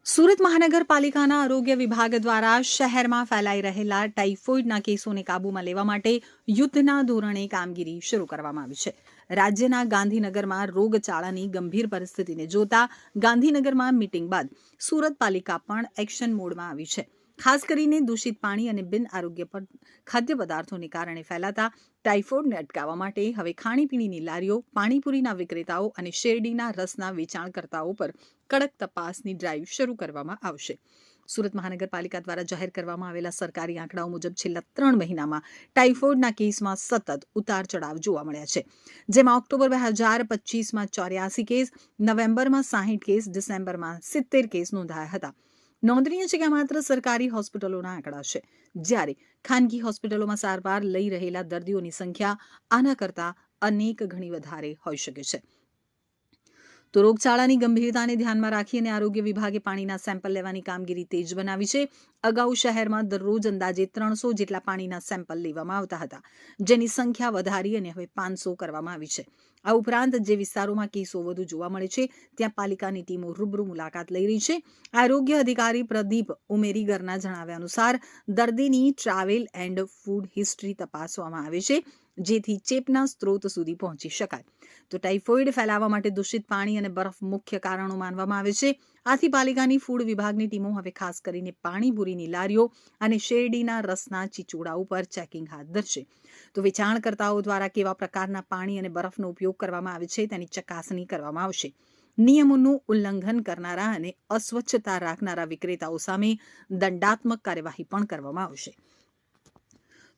સુરત મહાનગરપાલિકાના આરોગ્ય વિભાગ દ્વારા શહેરમાં ફેલાઈ રહેલા ટાઇફોઇડના કેસોને કાબૂમાં લેવા માટે યુદ્ધના ધોરણે કામગીરી શરૂ કરવામાં આવી છે. રાજ્યના ગાંધીનગરમાં રોગચાળાની ગંભીર પરિસ્થિતિને જોતા ગાંધીનગરમાં મીટિંગ બાદ સુરત પાલિકા પણ એક્શન મોડમાં આવી છે. ખાસ કરીને દૂષિત પાણી અને બિન આરોગ્યપ્રદ ખાદ્ય પદાર્થોને કારણે ફેલાતા ટાઇફોઇડને અટકાવવા માટે હવે ખાણીપીણીની લારીઓ, પાણીપુરીના વિક્રેતાઓ અને શેરડીના રસના વેચાણકર્તાઓ પર કડક તપાસની ડ્રાઇવ શરૂ કરવામાં આવશે. સુરત મહાનગરપાલિકા દ્વારા જાહેર કરવામાં આવેલા સરકારી આંકડાઓ મુજબ છેલ્લા 3 મહિનામાં ટાઇફોઇડના કેસમાં સતત ઉતાર ચઢાવ જોવા મળ્યા છે. જેમાં ઓક્ટોબર 2025માં 84 કેસ, નવેમ્બરમાં 60 કેસ, ડિસેમ્બરમાં 70 કેસ નોંધાયા હતા. નોંધનીય છે કે આ માત્ર સરકારી હોસ્પિટલોના આંકડા છે, જ્યારે ખાનગી હોસ્પિટલોમાં સારવાર લઈ રહેલા દર્દીઓની સંખ્યા આના કરતાં અનેક ગણી વધારે હોઈ શકે છે. તો રોગચાળાની ગંભીરતાને ધ્યાનમાં રાખી અને આરોગ્ય વિભાગે પાણીના સેમ્પલ લેવાની કામગીરી તેજ બનાવી છે. અગાઉ શહેરમાં દરરોજ અંદાજે 300 જેટલા પાણીના સેમ્પલ લેવામાં આવતા હતા, જેની સંખ્યા વધારી અને હવે 500 કરવામાં આવી છે. આ ઉપરાંત જે વિસ્તારોમાં કેસો વધુ જોવા મળે છે ત્યાં પાલિકાની ટીમો રૂબરૂ મુલાકાત લઈ રહી છે. આરોગ્ય અધિકારી પ્રદીપ ઉમેરીગરના જણાવ્યા અનુસાર દર્દીની ટ્રાવેલ એન્ડ ફૂડ હિસ્ટ્રી તપાસવામાં આવે છે, જેથી ચેપના સ્ત્રોત સુધી પહોંચી શકાય. તો ટાઇફોઇડ ફેલાવા માટે દૂષિત પાણી અને બરફ મુખ્ય કારણો માનવામાં આવે છે. આથી પાલિકાની ફૂડ વિભાગની ટીમો હવે ખાસ કરીને પાણીપુરીની લારીઓ અને શેરડીના રસના ચીચોડા ઉપર ચેકિંગ હાથ ધરશે. તો વેચાણકર્તાઓ દ્વારા કેવા પ્રકારના પાણી અને બરફનો ઉપયોગ કરવામાં આવે છે તેની ચકાસણી કરવામાં આવશે. નિયમોનું ઉલ્લંઘન કરનારા અને અસ્વચ્છતા રાખનારા વિક્રેતાઓ સામે દંડાત્મક કાર્યવાહી પણ કરવામાં આવશે.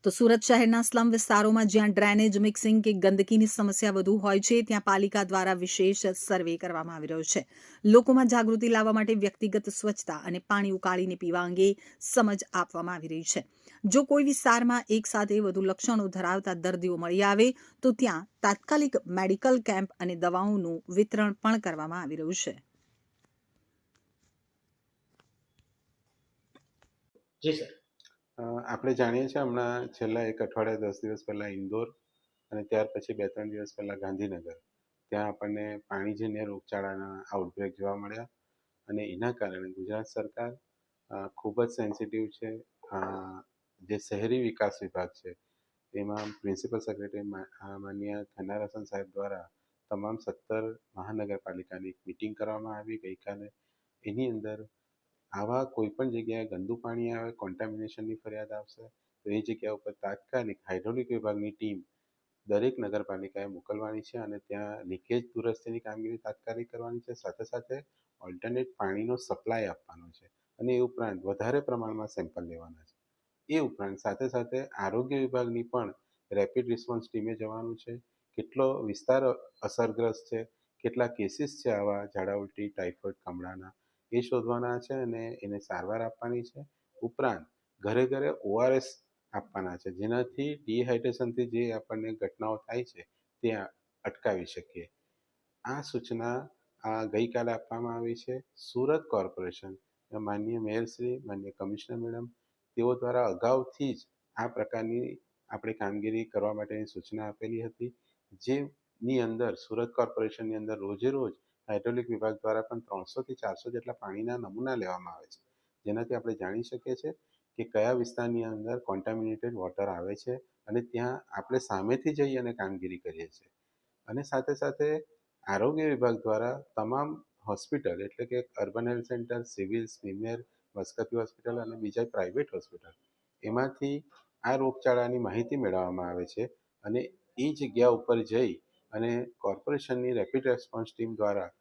તો સુરત શહેરના સ્લમ વિસ્તારોમાં જ્યાં ડ્રેનેજ મિક્સિંગ કે ગંદકીની સમસ્યા વધુ હોય છે ત્યાં પાલિકા દ્વારા વિશેષ સર્વે કરવામાં આવી રહ્યો છે. લોકોમાં જાગૃતિ લાવવા માટે વ્યક્તિગત સ્વચ્છતા અને પાણી ઉકાળીને પીવા અંગે સમજ આપવામાં આવી રહી છે. જો કોઈ વિસ્તારમાં એકસાથે વધુ લક્ષણો ધરાવતા દર્દીઓ મળી આવે તો ત્યાં તાત્કાલિક મેડિકલ કેમ્પ અને દવાઓનું વિતરણ પણ કરવામાં આવી રહ્યું છે. જી સર. આપણે જાણીએ છીએ હમણાં છેલ્લા 1 અઠવાડિયા 10 દિવસ પહેલા ઇન્દોર અને ત્યાર પછી 2-3 દિવસ પહેલા ગાંધીનગર ત્યાં આપણને પાણીજન્ય રોગચાળાના આઉટબ્રેક જોવા મળ્યા અને એના કારણે ગુજરાત સરકાર ખૂબ જ સેન્સિટિવ છે. જે શહેરી વિકાસ વિભાગ છે તેમાં પ્રિન્સિપલ સેક્રેટરી માનનીય થનારસન સાહેબ દ્વારા તમામ 17 મહાનગરપાલિકાની એક મિટિંગ કરવામાં આવી ગઈકાલે. એની અંદર આવા કોઈ પણ જગ્યાએ ગંદુ પાણી આવે, કોન્ટામિનેશનની ફરિયાદ આવશે તો એ જગ્યા ઉપર તાત્કાલિક હાઇડ્રોલિક વિભાગની ટીમ દરેક નગરપાલિકાએ મોકલવાની છે અને ત્યાં લીકેજ દુરસ્તીની કામગીરી તાત્કાલિક કરવાની છે. સાથે સાથે ઓલ્ટરનેટ પાણીનો સપ્લાય આપવાનો છે અને એ ઉપરાંત વધારે પ્રમાણમાં સેમ્પલ લેવાના છે. એ ઉપરાંત સાથે સાથે આરોગ્ય વિભાગની પણ રેપિડ રિસ્પોન્સ ટીમે જવાનું છે. કેટલો વિસ્તાર અસરગ્રસ્ત છે, કેટલા કેસીસ છે આવા ઝાડા ઉલટી, ટાઇફોઇડ, કમળાના, એ શોધવાના છે અને એને સારવાર આપવાની છે. ઉપરાંત ઘરે ઘરે ORS આપવાના છે, જેનાથી ડિહાઇડ્રેશનથી જે આપણને ઘટનાઓ થાય છે તે અટકાવી શકીએ. આ સૂચના ગઈકાલે આપવામાં આવી છે. સુરત કોર્પોરેશન માનનીય મેયરશ્રી, માનનીય કમિશનર મેડમ, તેઓ દ્વારા અગાઉથી જ આ પ્રકારની આપણે કામગીરી કરવા માટેની સૂચના આપેલી હતી, જેની અંદર સુરત કોર્પોરેશનની અંદર રોજે રોજ હાઇડ્રોલિક વિભાગ દ્વારા પણ 300થી 400 જેટલા પાણીના નમૂના લેવામાં આવે છે, જેનાથી આપણે જાણી શકીએ છીએ કે કયા વિસ્તારની અંદર કોન્ટામિનેટેડ વોટર આવે છે અને ત્યાં આપણે સામેથી જઈ અને કામગીરી કરીએ છીએ. અને સાથે સાથે આરોગ્ય વિભાગ દ્વારા તમામ હોસ્પિટલ એટલે કે urban health centre, civil, SMIMER, Muskati hospital અને બીજા પ્રાઇવેટ હોસ્પિટલ, એમાંથી આ રોગચાળાની માહિતી મેળવવામાં આવે છે અને એ જગ્યા ઉપર જઈ અને કોર્પોરેશનની રેપિડ રેસ્પોન્સ ટીમ દ્વારા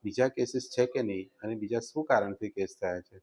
બીજા કેસીસ છે કે નહીં અને બીજા શું કારણથી કેસ થયા છે